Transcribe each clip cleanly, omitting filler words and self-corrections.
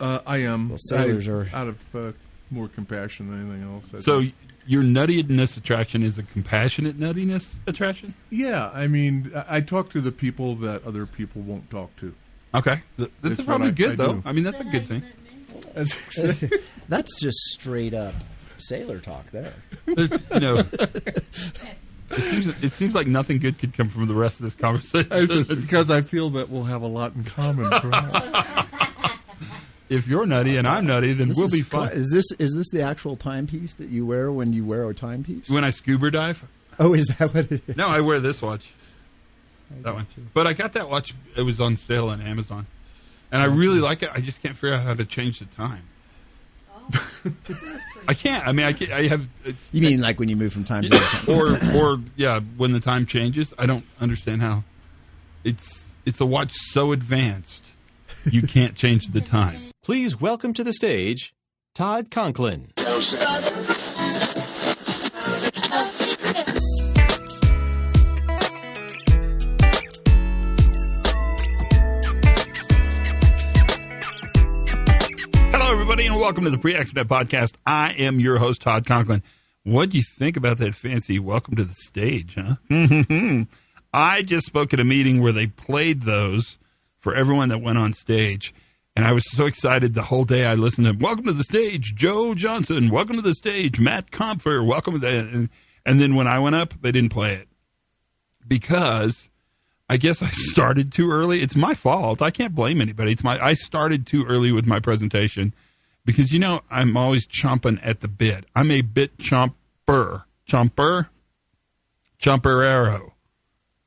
I am. Well, sailors are out of more compassion than anything else. So your nuttiness attraction is a compassionate nuttiness attraction? Yeah, I mean, I talk to the people that other people won't talk to. Okay, that's probably good though. I mean, that's a good thing. That's just straight up sailor talk there. It seems like nothing good could come from the rest of this conversation. Because I feel that we'll have a lot in common, perhaps. If you're nutty and I'm nutty, then we'll be fine. Is this the actual timepiece that you wear when you wear a timepiece? When I scuba dive? Oh, is that what it is? No, I wear this watch. That one. But I got that watch. It was on sale on Amazon. And I really like it. I just can't figure out how to change the time. I can't. I mean, I have. You mean like when you move from time to time? or when the time changes. I don't understand how. It's a watch so advanced, you can't change the time. Please welcome to the stage, Todd Conklin. Hello, everybody, and welcome to the Pre-Accident Podcast. I am your host, Todd Conklin. What do you think about that fancy welcome to the stage, huh? I just spoke at a meeting where they played those for everyone that went on stage, and I was so excited the whole day. I listened to welcome to the stage, Joe Johnson, welcome to the stage, Matt Comfer, welcome to the... And then when I went up, they didn't play it because I guess I started too early. It's my fault. I can't blame anybody. I started too early with my presentation because, I'm always chomping at the bit. I'm a bit chomperero.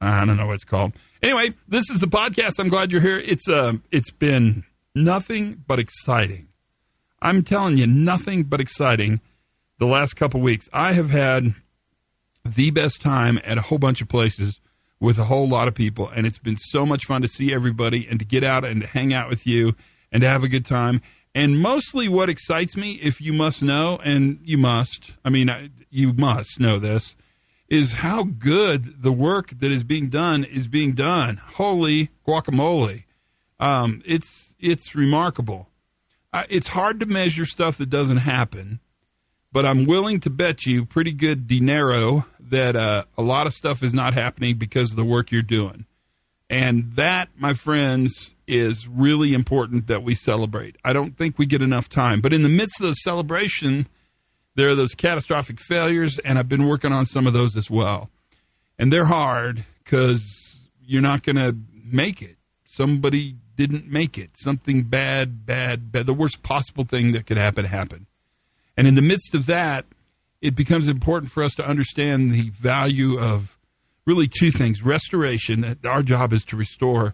I don't know what it's called. Anyway, this is the podcast. I'm glad you're here. It's been nothing but exciting. I'm telling you, nothing but exciting the last couple weeks. I have had the best time at a whole bunch of places with a whole lot of people, and it's been so much fun to see everybody and to get out and to hang out with you and to have a good time. And mostly what excites me, if you must know, and you must know this, is how good the work that is being done is being done. Holy guacamole. It's remarkable. It's hard to measure stuff that doesn't happen, but I'm willing to bet you pretty good dinero that a lot of stuff is not happening because of the work you're doing. And that, my friends, is really important that we celebrate. I don't think we get enough time. But in the midst of the celebration, there are those catastrophic failures, and I've been working on some of those as well. And they're hard because you're not going to make it. Somebody didn't make it. Something bad, the worst possible thing that could happen happened. And in the midst of that, it becomes important for us to understand the value of really two things: restoration, that our job is to restore,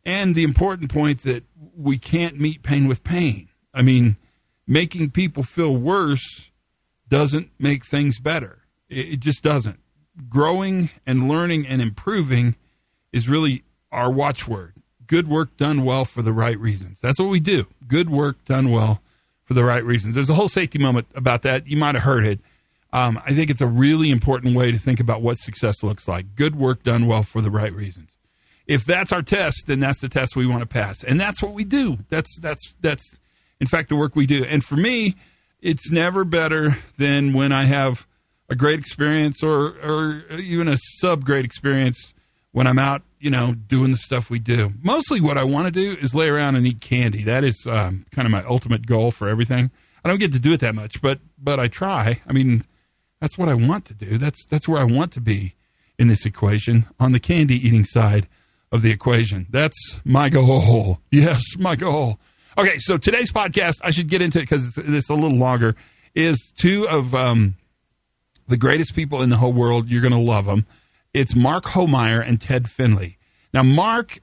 and the important point that we can't meet pain with pain. I mean, making people feel worse doesn't make things better. It just doesn't. Growing and learning and improving is really our watchword. Good work done well for the right reasons. That's what we do. Good work done well for the right reasons. There's a whole safety moment about that. You might have heard it. I think it's a really important way to think about what success looks like. Good work done well for the right reasons. If that's our test, then that's the test we want to pass. And that's what we do. That's in fact, the work we do. And for me, it's never better than when I have a great experience or even a sub-great experience when I'm out, doing the stuff we do. Mostly what I want to do is lay around and eat candy. That is kind of my ultimate goal for everything. I don't get to do it that much, but I try. I mean, that's what I want to do. That's where I want to be in this equation, on the candy eating side of the equation. That's my goal. Yes, my goal. Okay, so today's podcast, I should get into it because it's a little longer, is two of the greatest people in the whole world. You're going to love them. It's Mark Homeyer and Ted Finley. Now, Mark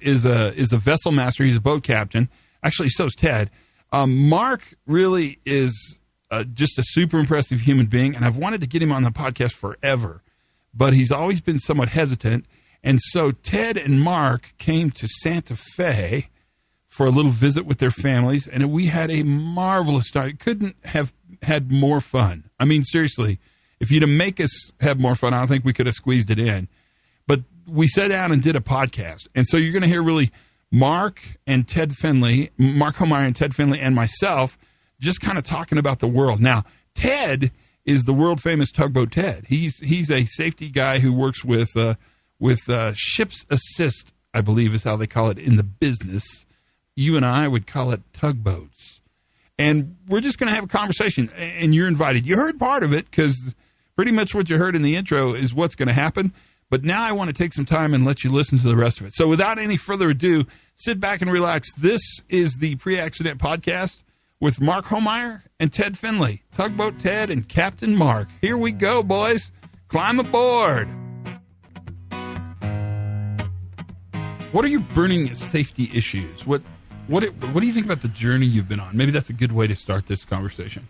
is a vessel master. He's a boat captain. Actually, so is Ted. Mark really is just a super impressive human being, and I've wanted to get him on the podcast forever, but he's always been somewhat hesitant. And so Ted and Mark came to Santa Fe for a little visit with their families, and we had a marvelous time. Couldn't have had more fun. I mean, seriously, if you'd have make us have more fun, I don't think we could have squeezed it in. But we sat down and did a podcast, and so you're going to hear really Mark Homeyer and Ted Finley and myself just kind of talking about the world. Now, Ted is the world famous Tugboat Ted. He's a safety guy who works with Ship's Assist, I believe is how they call it in the business. You and I would call it tugboats. And we're just going to have a conversation, and you're invited. You heard part of it because pretty much what you heard in the intro is what's going to happen. But now I want to take some time and let you listen to the rest of it. So without any further ado, sit back and relax. This is the Pre-Accident Podcast with Mark Homeyer and Ted Finley. Tugboat Ted and Captain Mark. Here we go, boys. Climb aboard. What are your burning safety issues? What do you think about the journey you've been on? Maybe that's a good way to start this conversation.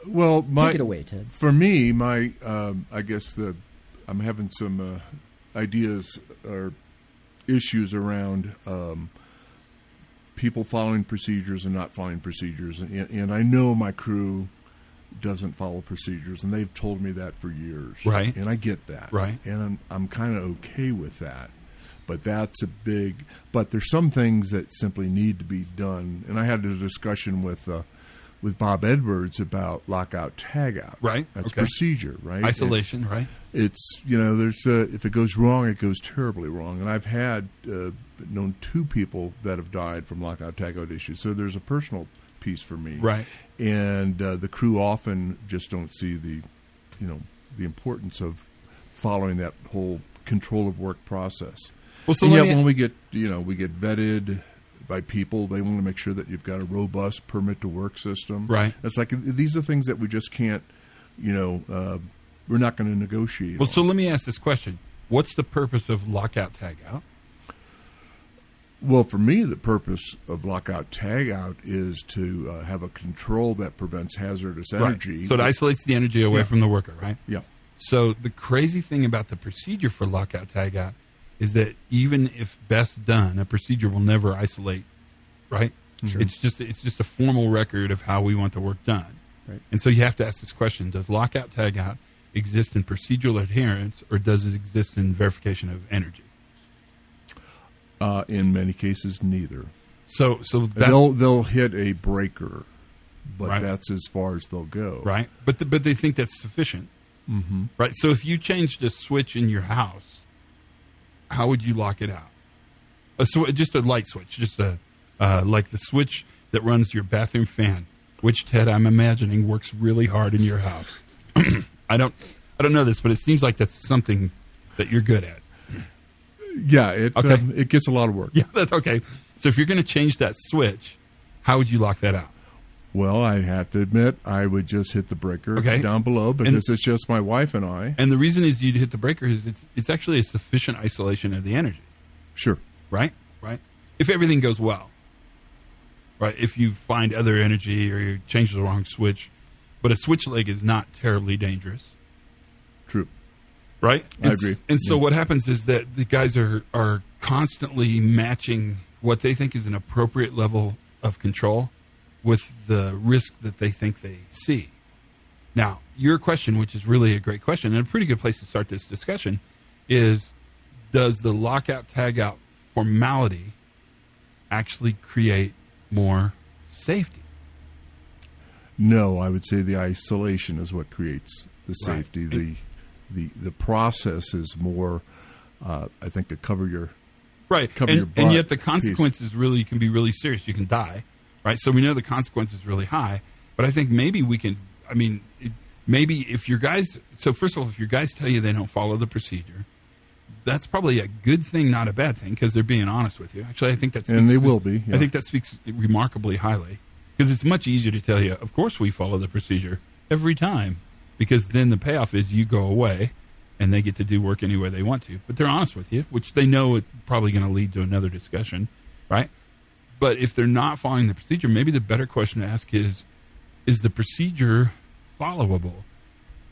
Well, take it away, Ted. For me, I guess I'm having some ideas or issues around people following procedures and not following procedures. And I know my crew doesn't follow procedures, and they've told me that for years. Right. And I get that. Right. And I'm kind of okay with that. But that's but there's some things that simply need to be done. And I had a discussion with Bob Edwards about lockout tagout. Right. That's procedure, right? Isolation, right? It's, there's if it goes wrong, it goes terribly wrong. And I've had known 2 people that have died from lockout tagout issues. So there's a personal piece for me. Right. And the crew often just don't see the importance of following that whole control of work process. Well, so when we get vetted by people, they want to make sure that you've got a robust permit to work system. Right. It's like these are things that we just can't, we're not going to negotiate. Well, so let me ask this question: what's the purpose of lockout tagout? Well, for me, the purpose of lockout tagout is to have a control that prevents hazardous energy. Right. So it isolates the energy away from the worker, right? Yeah. So the crazy thing about the procedure for lockout tagout is that even if best done, a procedure will never isolate, right? Sure. It's just a formal record of how we want the work done. Right. And so you have to ask this question: does lockout tagout exist in procedural adherence, or does it exist in verification of energy? In many cases, neither. So that's, they'll hit a breaker, but right. That's as far as they'll go. Right. But they think that's sufficient. Mm-hmm. Right. So if you changed a switch in your house, how would you lock it out? Just a light switch, just like the switch that runs your bathroom fan, which, Ted, I'm imagining works really hard in your house. I don't know this, but it seems like that's something that you're good at. Yeah, it gets a lot of work. Yeah, that's okay. So if you're going to change that switch, how would you lock that out? Well, I have to admit, I would just hit the breaker down below because it's just my wife and I. And the reason is you'd hit the breaker is it's actually a sufficient isolation of the energy. Sure. Right? If everything goes well. Right? If you find other energy or you change the wrong switch. But a switch leg is not terribly dangerous. True. Right? I agree. And so what happens is that the guys are constantly matching what they think is an appropriate level of control with the risk that they think they see. Now, your question, which is really a great question and a pretty good place to start this discussion, is does the lockout tagout formality actually create more safety? No, I would say the isolation is what creates the safety. Right. The process is more, I think, to cover your your butt. And yet the consequences really can be really serious. You can die. Right, so we know the consequence is really high, but I think maybe we can. I mean, maybe if your guys. So first of all, if your guys tell you they don't follow the procedure, that's probably a good thing, not a bad thing, because they're being honest with you. Actually, I think that's and they will be. Yeah. I think that speaks remarkably highly, because it's much easier to tell you, of course, we follow the procedure every time, because then the payoff is you go away, and they get to do work any way they want to. But they're honest with you, which they know is probably going to lead to another discussion, right? But if they're not following the procedure, maybe the better question to ask is the procedure followable?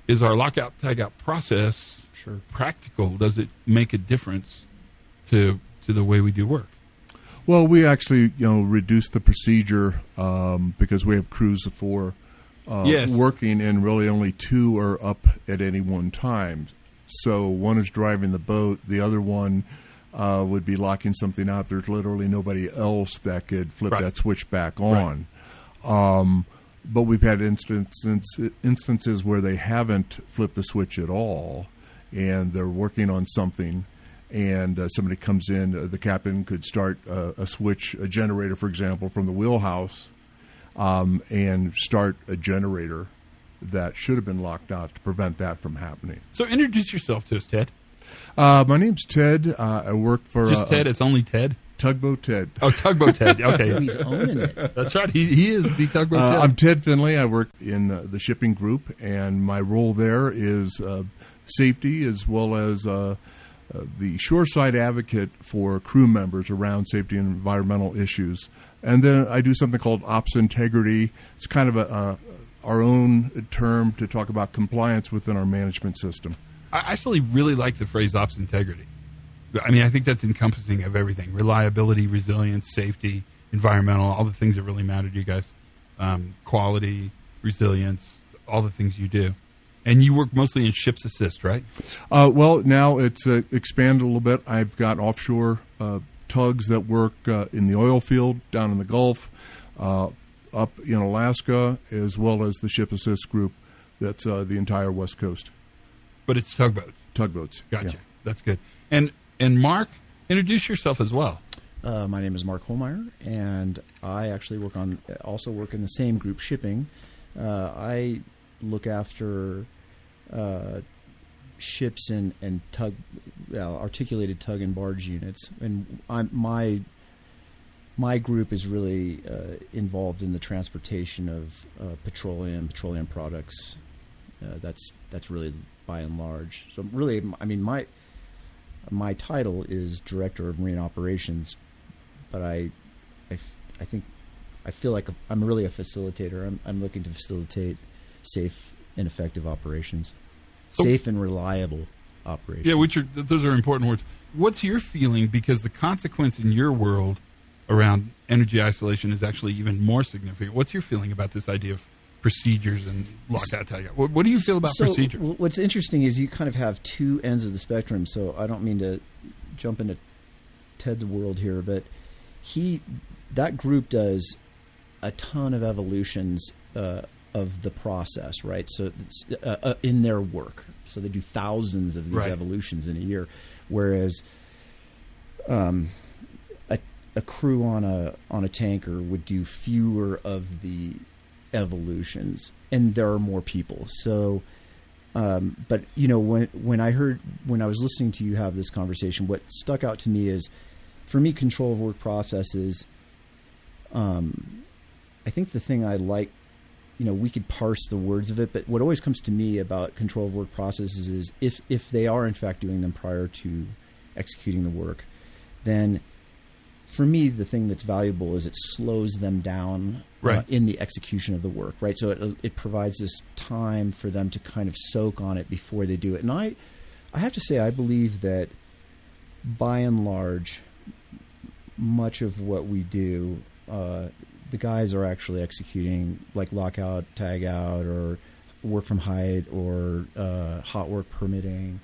Is our lockout tagout process practical? Does it make a difference to the way we do work? Well, we actually reduce the procedure because we have crews of 4 working, and really only 2 are up at any one time. So one is driving the boat, the other one would be locking something out. There's literally nobody else that could flip Right. that switch back on. But we've had instances where they haven't flipped the switch at all, and they're working on something, and somebody comes in. The captain could start a generator, for example, from the wheelhouse, and start a generator that should have been locked out to prevent that from happening. So introduce yourself to us, Ted. My name's Ted. I work for Just Ted. It's only Ted. Tugboat Ted. Oh, Tugboat Ted. Okay. He's owning it. That's right. He is the Tugboat Ted. I'm Ted Finley. I work in the shipping group, and my role there is safety as well as the shoreside advocate for crew members around safety and environmental issues. And then I do something called ops integrity. It's kind of our own term to talk about compliance within our management system. I actually really like the phrase ops integrity. I mean, I think that's encompassing of everything: reliability, resilience, safety, environmental, all the things that really matter to you guys. Quality, resilience, all the things you do. And you work mostly in ships assist, right? Well, now it's expanded a little bit. I've got offshore tugs that work in the oil field down in the Gulf, up in Alaska, as well as the ship assist group that's the entire West Coast. But it's tugboats. Tugboats. Gotcha. Yeah. That's good. And Mark, introduce yourself as well. My name is Mark Holmeyer, and I actually also work in the same group, shipping. I look after ships and articulated tug and barge units, and my group is really involved in the transportation of petroleum products. That's really by and large. So really, I mean, my title is Director of Marine Operations, but I feel like I'm really a facilitator. I'm looking to facilitate safe and effective operations, safe and reliable operations. Yeah, those are important words. What's your feeling? Because the consequence in your world around energy isolation is actually even more significant. What's your feeling about this idea of procedures and lockout tagout? What do you feel about procedures? What's interesting is you kind of have two ends of the spectrum. So I don't mean to jump into Ted's world here, but that group does a ton of evolutions of the process, right? So it's, in their work, so they do thousands of these evolutions in a year, whereas a crew on a tanker would do fewer of the evolutions, and there are more people. So, but you know, when I was listening to you have this conversation, what stuck out to me is, for me, control of work processes. I think the thing I like, you know, we could parse the words of it, but what always comes to me about control of work processes is if they are in fact doing them prior to executing the work, then for me, the thing that's valuable is it slows them down in the execution of the work, right? So it provides this time for them to kind of soak on it before they do it. And I have to say, I believe that by and large, much of what we do, the guys are actually executing like lockout, tag out, or work from height, or hot work permitting,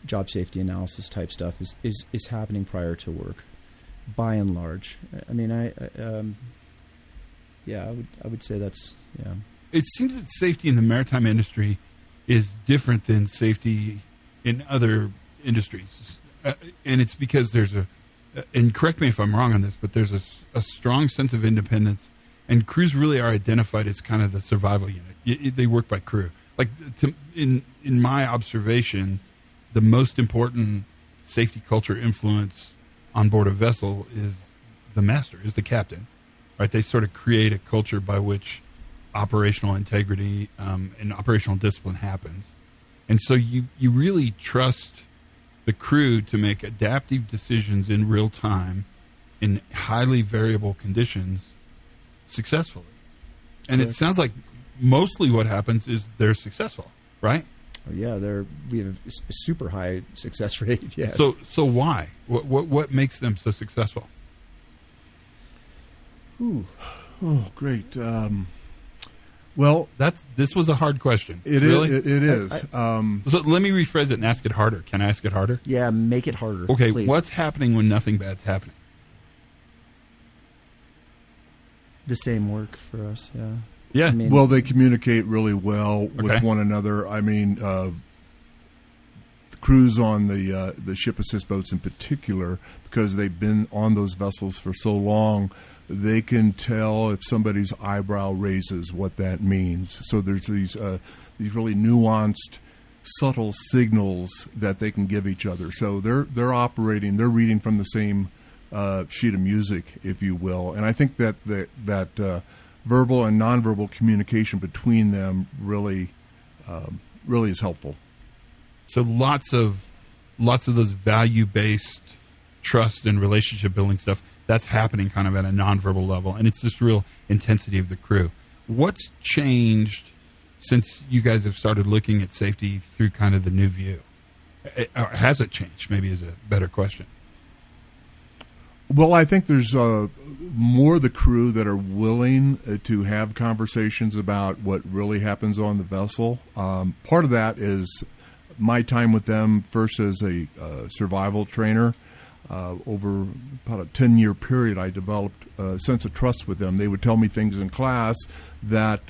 job safety analysis type stuff is happening prior to work, by and large. I mean, I would say that's, yeah. It seems that safety in the maritime industry is different than safety in other industries, and it's because there's and correct me if I'm wrong on this, but there's a strong sense of independence, and crews really are identified as kind of the survival unit. They work by crew. Like in my observation, the most important safety culture influence on board a vessel is the master, is the captain, right? They sort of create a culture by which operational integrity and operational discipline happens. And so you really trust the crew to make adaptive decisions in real time in highly variable conditions successfully. And it sounds like mostly what happens is they're successful, right? Oh, yeah, we have a super high success rate. Yes. So why? What makes them so successful? Ooh. Oh, great. Well, This was a hard question. it really? is. It is. So let me rephrase it and ask it harder. Can I ask it harder? Yeah, make it harder. Okay, please. what's happening when nothing bad's happening? The same work for us, yeah. Yeah. I mean, Well, they communicate really well with Okay. one another. I mean, the crews on the ship assist boats in particular, because they've been on those vessels for so long, they can tell if somebody's eyebrow raises, what that means. So there's these really nuanced, subtle signals that they can give each other. So they're reading from the same sheet of music, if you will. And I think that verbal and nonverbal communication between them really is helpful. So lots of those value-based trust and relationship building stuff, that's happening kind of at a nonverbal level, and it's this real intensity of the crew. What's changed since you guys have started looking at safety through kind of the new view? Or has it changed? Maybe is a better question. Well, I think there's more the crew that are willing to have conversations about what really happens on the vessel. Part of that is my time with them first as a survival trainer. Over about a 10-year period, I developed a sense of trust with them. They would tell me things in class that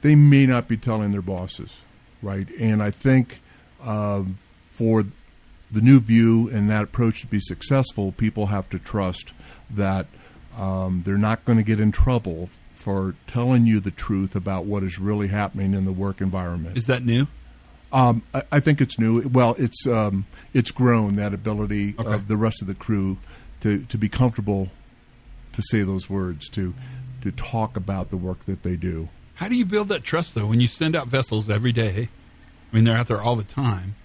they may not be telling their bosses, right? And I think for the new view and that approach to be successful, people have to trust that they're not going to get in trouble for telling you the truth about what is really happening in the work environment. Is that new? I think it's new. Well, it's grown, that ability of the rest of the crew to be comfortable to say those words, to talk about the work that they do. How do you build that trust, though, when you send out vessels every day? I mean, they're out there all the time.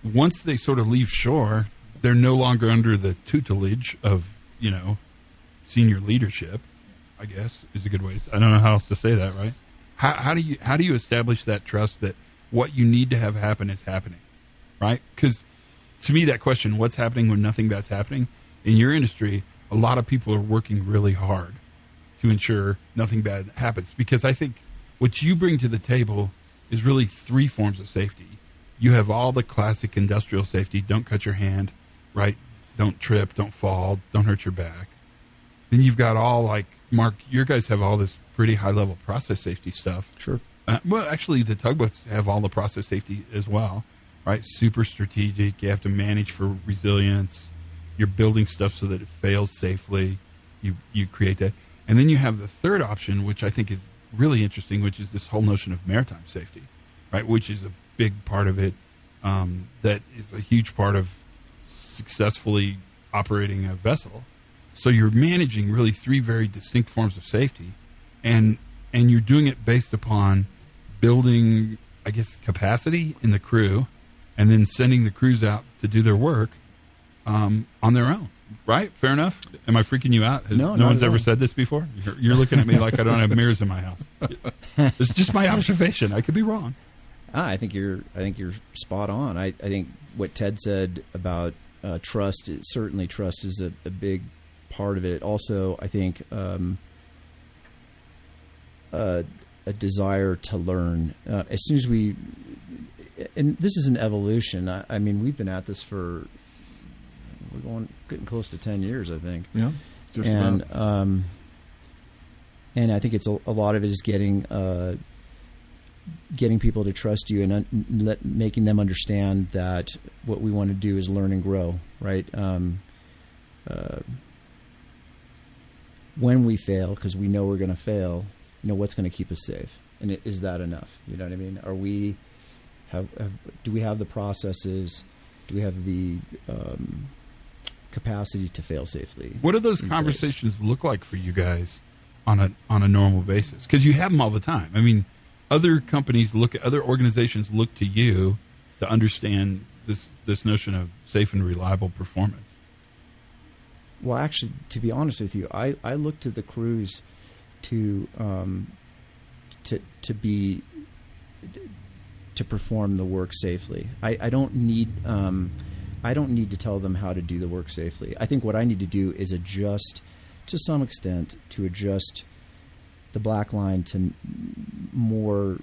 Once they sort of leave shore, they're no longer under the tutelage of, senior leadership, I guess, is a good way. I don't know how else to say that, right? How do you establish that trust that what you need to have happen is happening, right? Because to me, that question, what's happening when nothing bad's happening, in your industry, a lot of people are working really hard to ensure nothing bad happens. Because I think what you bring to the table is really three forms of safety. You have all the classic industrial safety, don't cut your hand, right? Don't trip, don't fall, don't hurt your back. Then you've got all, like, Mark, your guys have all this pretty high-level process safety stuff. Sure. Well, actually, the tugboats have all the process safety as well, right? Super strategic. You have to manage for resilience. You're building stuff so that it fails safely. You create that. And then you have the third option, which I think is really interesting, which is this whole notion of maritime safety, right? Which is a big part of it. That is a huge part of successfully operating a vessel. So you're managing really three very distinct forms of safety, and you're doing it based upon building, I guess, capacity in the crew, and then sending the crews out to do their work on their own. Right? Fair enough? Am I freaking you out? No one's ever said this before? You're looking at me like I don't have mirrors in my house. It's just my observation. I could be wrong. I think you're spot on. I think what Ted said about trust, certainly trust is a big part of it. Also, I think a desire to learn. As soon as and this is an evolution. I mean, we've been at this for, we're getting close to 10 years, I think. Yeah, just about. And I think it's a lot of it is getting people to trust you and making them understand that what we want to do is learn and grow, right? When we fail, because we know we're going to fail, what's going to keep us safe, and is that enough? You know what I mean? Are we do we have the processes? Do we have the capacity to fail safely? What do those conversations look like for you guys on a normal basis? Because you have them all the time. I mean, other organizations look to you to understand this notion of safe and reliable performance. Well, actually, to be honest with you, I look to the crews to perform the work safely. I don't need to tell them how to do the work safely. I think what I need to do is adjust to some extent, to adjust the black line to more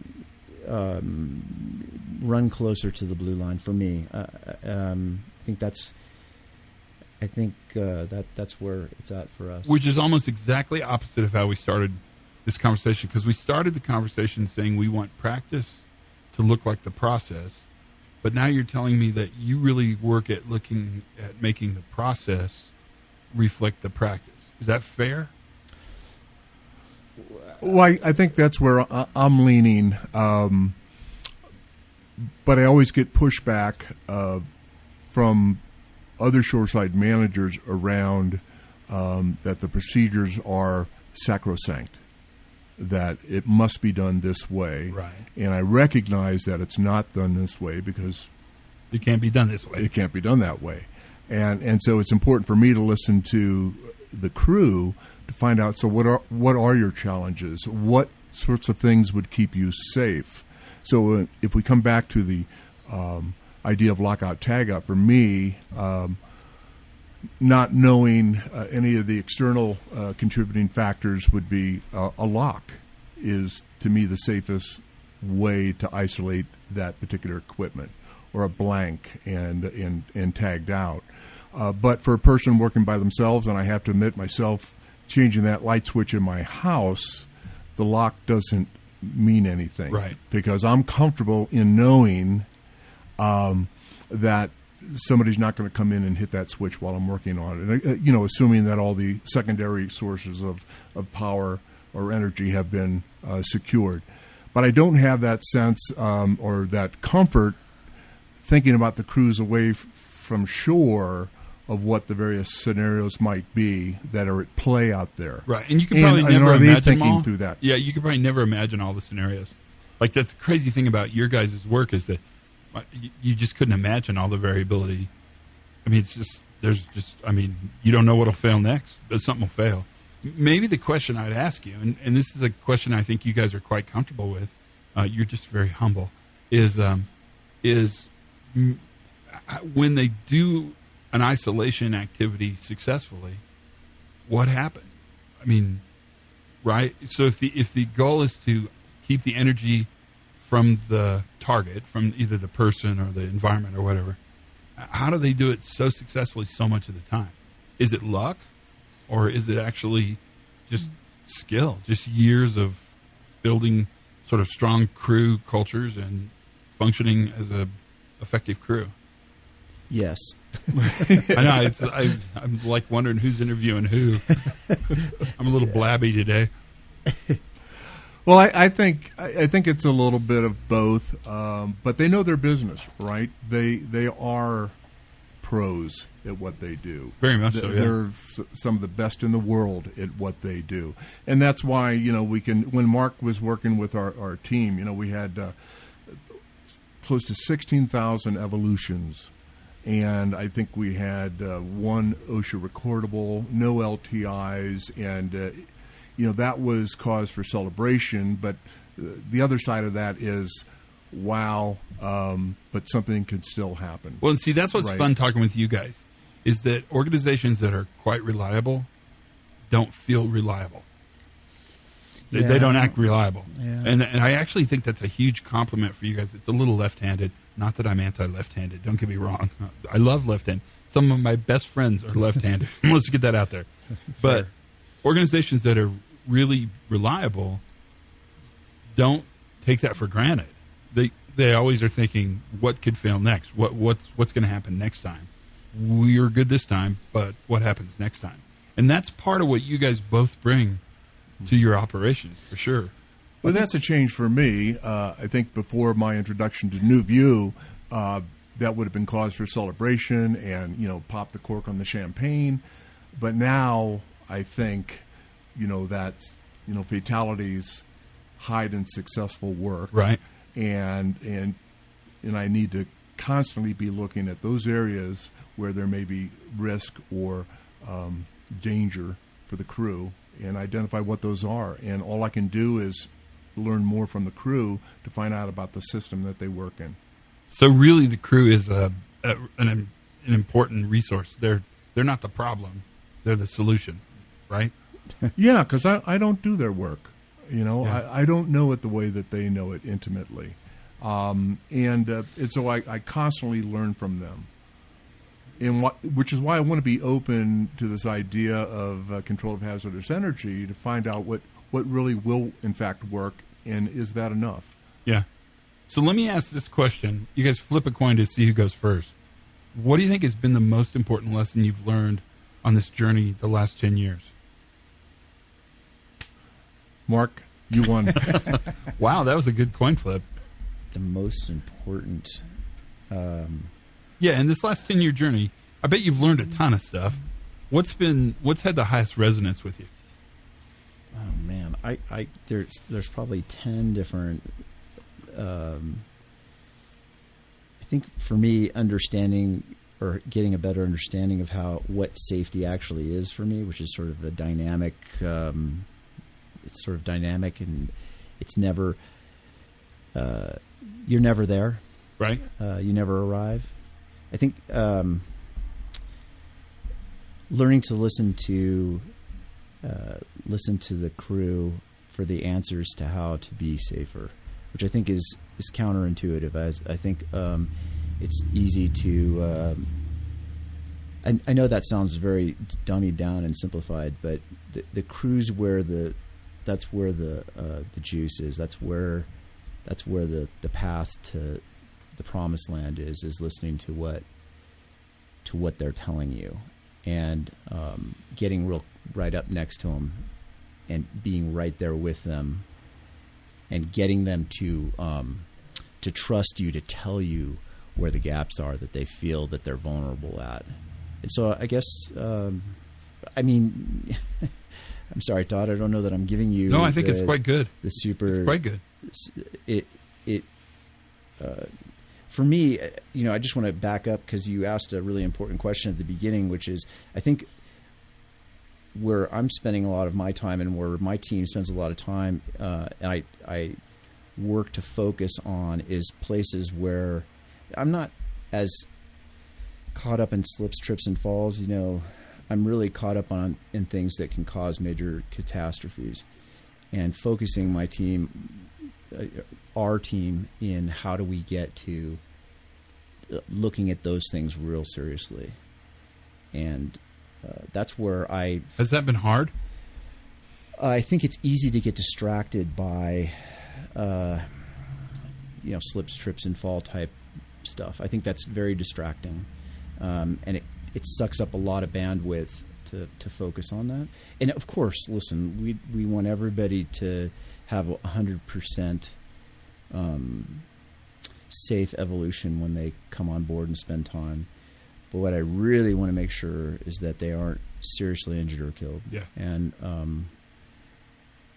run closer to the blue line for me. I think that's where it's at for us. Which is almost exactly opposite of how we started this conversation, because we started the conversation saying we want practice to look like the process, but now you're telling me that you really work at looking at making the process reflect the practice. Is that fair? Well, I think that's where I'm leaning, but I always get pushback from other shoreside managers around that the procedures are sacrosanct, that it must be done this way. Right. And I recognize that it's not done this way because it can't be done this way. It can't be done that way. And so it's important for me to listen to the crew to find out, so what are your challenges? What sorts of things would keep you safe? So if we come back to the idea of lockout tagout, for me, not knowing any of the external contributing factors would be a lock is, to me, the safest way to isolate that particular equipment, or a blank and tagged out. But for a person working by themselves, and I have to admit myself, changing that light switch in my house, the lock doesn't mean anything. Right. Because I'm comfortable in knowing that somebody's not going to come in and hit that switch while I'm working on it. And, assuming that all the secondary sources of power or energy have been secured. But I don't have that sense or that comfort thinking about the crews away from shore of what the various scenarios might be that are at play out there. Right, and you can probably never are they imagine thinking them all. Through that? Yeah, you can probably never imagine all the scenarios. Like, that's the crazy thing about your guys' work is that you just couldn't imagine all the variability. I mean, you don't know what'll fail next, but something will fail. Maybe the question I'd ask you, and this is a question I think you guys are quite comfortable with, you're just very humble, is when they do an isolation activity successfully, what happened? I mean, right? So if the goal is to keep the energy from the target, from either the person or the environment or whatever, how do they do it so successfully so much of the time? Is it luck, or is it actually just skill, just years of building sort of strong crew cultures and functioning as a effective crew? Yes. I know. I'm like wondering who's interviewing who. I'm a little blabby today. Well, I think it's a little bit of both, but they know their business, right? They are pros at what they do. Very much so. Yeah. They're some of the best in the world at what they do, and that's why we can. When Mark was working with our team, we had close to 16,000 evolutions. And I think we had one OSHA recordable, no LTIs, and that was cause for celebration. But the other side of that is, wow, but something could still happen. Well, see, that's what's fun talking with you guys, is that organizations that are quite reliable don't feel reliable. They don't act reliable. Yeah. And I actually think that's a huge compliment for you guys. It's a little left-handed. Not that I'm anti-left-handed. Don't get me wrong. I love left-handed. Some of my best friends are left-handed. Let's get that out there. But organizations that are really reliable don't take that for granted. They always are thinking, what could fail next? What's going to happen next time? We're good this time, but what happens next time? And that's part of what you guys both bring to your operations, for sure. Well, that's a change for me. I think before my introduction to New View, that would have been cause for celebration and, pop the cork on the champagne. But now I think, that's, fatalities hide in successful work. Right. And I need to constantly be looking at those areas where there may be risk or danger for the crew and identify what those are. And all I can do is learn more from the crew to find out about the system that they work in. So really the crew is an important resource. They're not the problem. They're the solution, right? Yeah, because I don't do their work. Yeah. I don't know it the way that they know it intimately. And so I constantly learn from them. Which is why I want to be open to this idea of control of hazardous energy to find out what really will, in fact, work, and is that enough? Yeah. So let me ask this question. You guys flip a coin to see who goes first. What do you think has been the most important lesson you've learned on this journey the last 10 years? Mark, you won. Wow, that was a good coin flip. The most important... Yeah, in this last 10-year journey, I bet you've learned a ton of stuff. What's had the highest resonance with you? Oh man, there's probably 10 different. I think for me, understanding or getting a better understanding of what safety actually is for me, which is sort of a dynamic. It's sort of dynamic, and it's never. You're never there, right? You never arrive. I think learning to listen to the crew for the answers to how to be safer, which I think is counterintuitive. As I think it's easy to. I know that sounds very dummied down and simplified, but the crew's that's where the juice is. That's where the path to the promised land is listening to what they're telling you, and getting right up next to them and being right there with them, and getting them to trust you, to tell you where the gaps are that they feel that they're vulnerable at. And so I guess I'm sorry, Todd, I don't know that I'm giving you. No, I think it's quite good. It's quite good. For me, I just want to back up because you asked a really important question at the beginning, which is, I think, where I'm spending a lot of my time and where my team spends a lot of time, and I work to focus on, is places where I'm not as caught up in slips, trips, and falls. I'm really caught up in things that can cause major catastrophes, and focusing my team, our team, in how do we get to looking at those things real seriously. And that's where Has that been hard? I think it's easy to get distracted by slips, trips, and fall type stuff. I think that's very distracting, and it sucks up a lot of bandwidth to focus on that. And of course, listen, we want everybody to have 100% safe evolution when they come on board and spend time. But what I really want to make sure is that they aren't seriously injured or killed. Yeah. And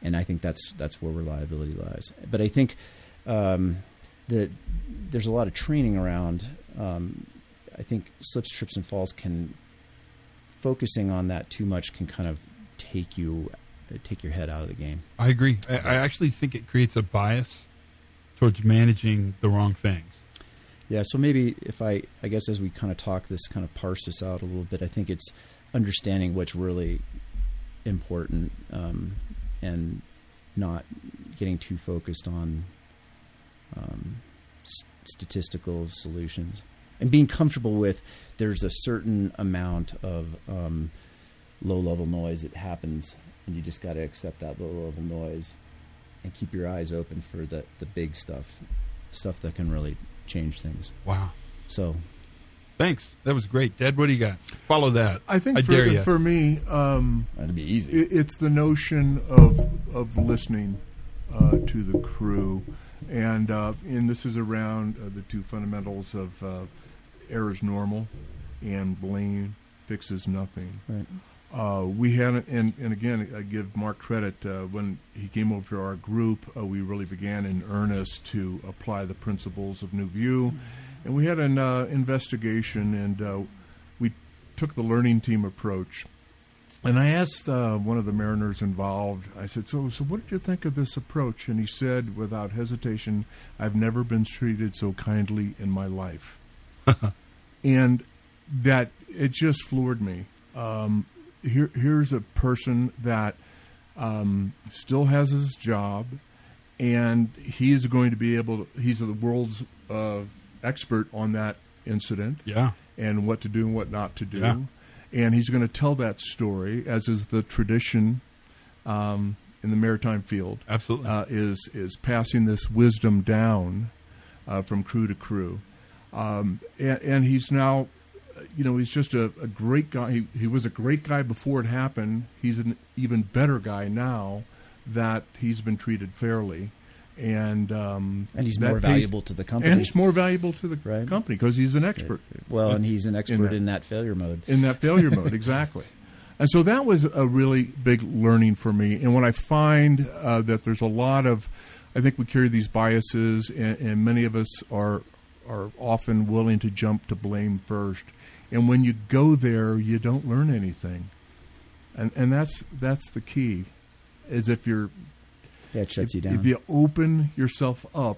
I think that's where reliability lies. But I think that there's a lot of training around. I think slips, trips, and falls focusing on that too much can kind of take your head out of the game. I agree. I actually think it creates a bias towards managing the wrong things. Yeah, so maybe if I guess as we kind of talk this, kind of parse this out a little bit, I think it's understanding what's really important, and not getting too focused on statistical solutions, and being comfortable with there's a certain amount of low-level noise that happens, and you just got to accept that low-level noise and keep your eyes open for the big stuff that can really change things. Wow. So, thanks. That was great. Ted, what do you got? Follow that. I think for me, that'd be easy. It's the notion of listening to the crew, and this is around the two fundamentals of error is normal and blame fixes nothing. Right. We had, and again, I give Mark credit, when he came over to our group, we really began in earnest to apply the principles of New View. And we had an investigation, and we took the learning team approach. And I asked one of the mariners involved, I said, so what did you think of this approach? And he said, without hesitation, I've never been treated so kindly in my life. And that, it just floored me. Here's a person that still has his job, and he's going to be able to, he's the world's expert on that incident. Yeah. And what to do and what not to do. Yeah. And he's going to tell that story, as is the tradition in the maritime field. Absolutely. Is passing this wisdom down from crew to crew. And he's now, he's just a great guy. He was a great guy before it happened. He's an even better guy now that he's been treated fairly. And he's more valuable to the company. And he's more valuable to the company because he's an expert. Well, and he's an expert in that failure mode. In that failure mode, exactly. And so that was a really big learning for me. And when I find that there's a lot of, I think we carry these biases, and many of us are often willing to jump to blame first. And when you go there, you don't learn anything. And that's the key, is if you're... Yeah, it shuts you down. If you open yourself up,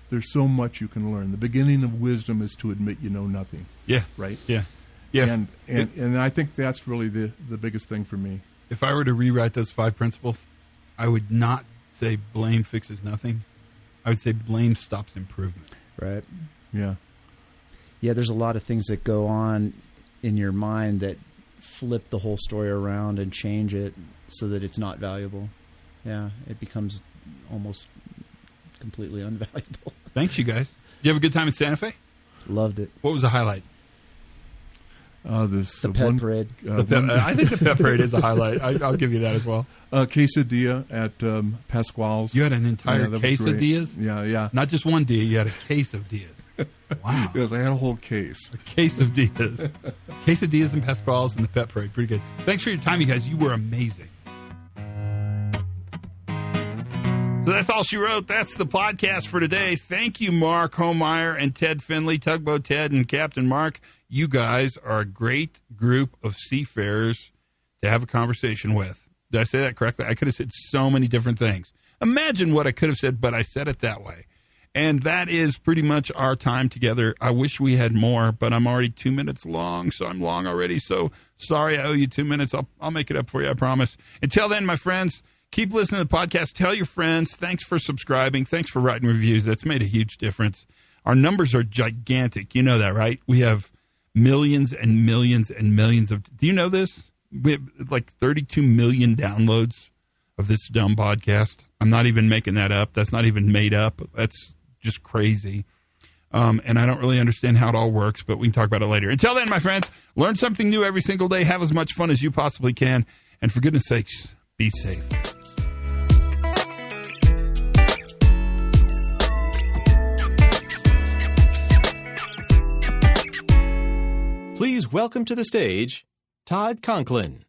there's so much you can learn. The beginning of wisdom is to admit you know nothing. Yeah. Right? Yeah. Yeah. And I think that's really the biggest thing for me. If I were to rewrite those 5 principles, I would not say blame fixes nothing. I would say blame stops improvement. Right. Yeah. Yeah, there's a lot of things that go on in your mind that flip the whole story around and change it so that it's not valuable. Yeah, it becomes almost completely unvaluable. Thanks, you guys. Did you have a good time in Santa Fe? Loved it. What was the highlight? The pet parade. I think the pet parade is a highlight. I'll give you that as well. Quesadilla at Pasquale's. You had an entire case of Diaz? Yeah. Not just one Diaz, you had a case of Diaz. Wow. Yes, I had a whole case. A case of Diaz. Case of Diaz and Pasquale's and the pet parade. Pretty good. Thanks for your time, you guys. You were amazing. So that's all she wrote. That's the podcast for today. Thank you, Mark Homeyer and Ted Finley, Tugboat Ted and Captain Mark. You guys are a great group of seafarers to have a conversation with. Did I say that correctly? I could have said so many different things. Imagine what I could have said, but I said it that way. And that is pretty much our time together. I wish we had more, but I'm already 2 minutes long, so I'm long already. So sorry, I owe you 2 minutes. I'll make it up for you, I promise. Until then, my friends, keep listening to the podcast. Tell your friends. Thanks for subscribing. Thanks for writing reviews. That's made a huge difference. Our numbers are gigantic. You know that, right? We have millions and millions and millions of... Do you know this? We have like 32 million downloads of this dumb podcast. I'm not even making that up. That's not even made up. That's just crazy. And I don't really understand how it all works, but we can talk about it later. Until then, my friends, learn something new every single day. Have as much fun as you possibly can. And for goodness sakes, be safe. Please welcome to the stage Todd Conklin.